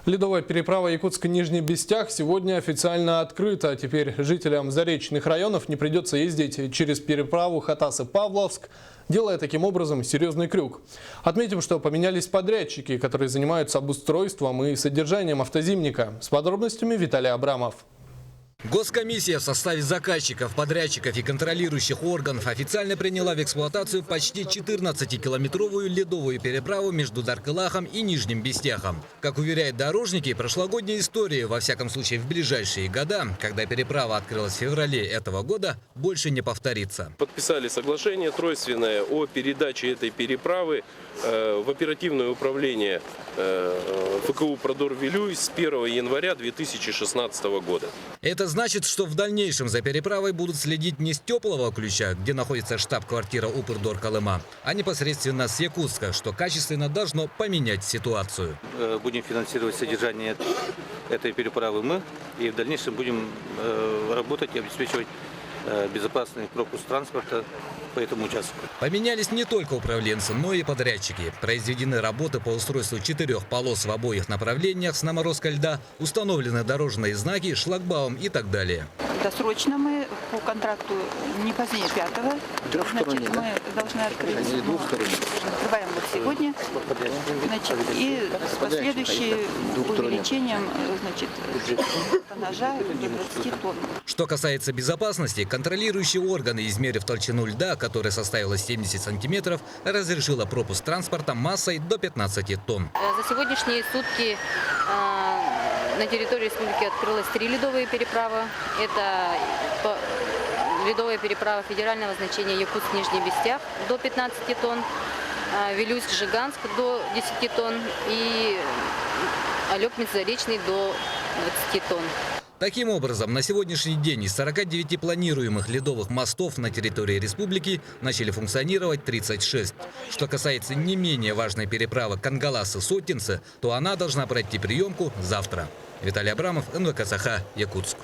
Ледовая переправа Якутск-Нижний Бестях сегодня официально открыта. Теперь жителям заречных районов не придется ездить через переправу Хатасы-Павловск, делая таким образом серьезный крюк. Отметим, что поменялись подрядчики, которые занимаются обустройством и содержанием автозимника. С подробностями Виталий Абрамов. Госкомиссия в составе заказчиков, подрядчиков и контролирующих органов официально приняла в эксплуатацию почти 14-километровую ледовую переправу между Даркылахом и Нижним Бестяхом. Как уверяют дорожники, прошлогодняя история, во всяком случае в ближайшие года, когда переправа открылась в феврале этого года, больше не повторится. Подписали соглашение тройственное о передаче этой переправы в оперативное управление ФКУ «Продор-Вилюй» с 1 января 2016 года. Это значит, что в дальнейшем за переправой будут следить не с теплого ключа, где находится штаб-квартира Упырдор-Колыма, а непосредственно с Якутска, что качественно должно поменять ситуацию. Будем финансировать содержание этой переправы мы, и в дальнейшем будем работать и обеспечивать безопасный пропуск транспорта по этому участку. Поменялись не только управленцы, но и подрядчики. Произведены работы по устройству 4 полос в обоих направлениях с наморозкой льда, установлены дорожные знаки, шлагбаум и так далее. Досрочно мы по контракту не позднее 5-го, значит, мы должны открыть. Открываем вот сегодня, значит, и с последующим увеличением, значит, тоннажа до 20 тонн. Что касается безопасности, контролирующие органы, измерив толщину льда, которая составила 70 сантиметров, разрешила пропуск транспорта массой до 15 тонн. За сегодняшние сутки на территории республики открылось 3 ледовые переправы. Это ледовая переправа федерального значения Якутск-Нижний Бестях до 15 тонн, Вилюйск-Жиганск до 10 тонн и Алёк-Заречный до 20 тонн. Таким образом, на сегодняшний день из 49 планируемых ледовых мостов на территории республики начали функционировать 36. Что касается не менее важной переправы Кангаласы-Сотинцы, то она должна пройти приемку завтра. Виталий Абрамов, НВК Саха, Якутск.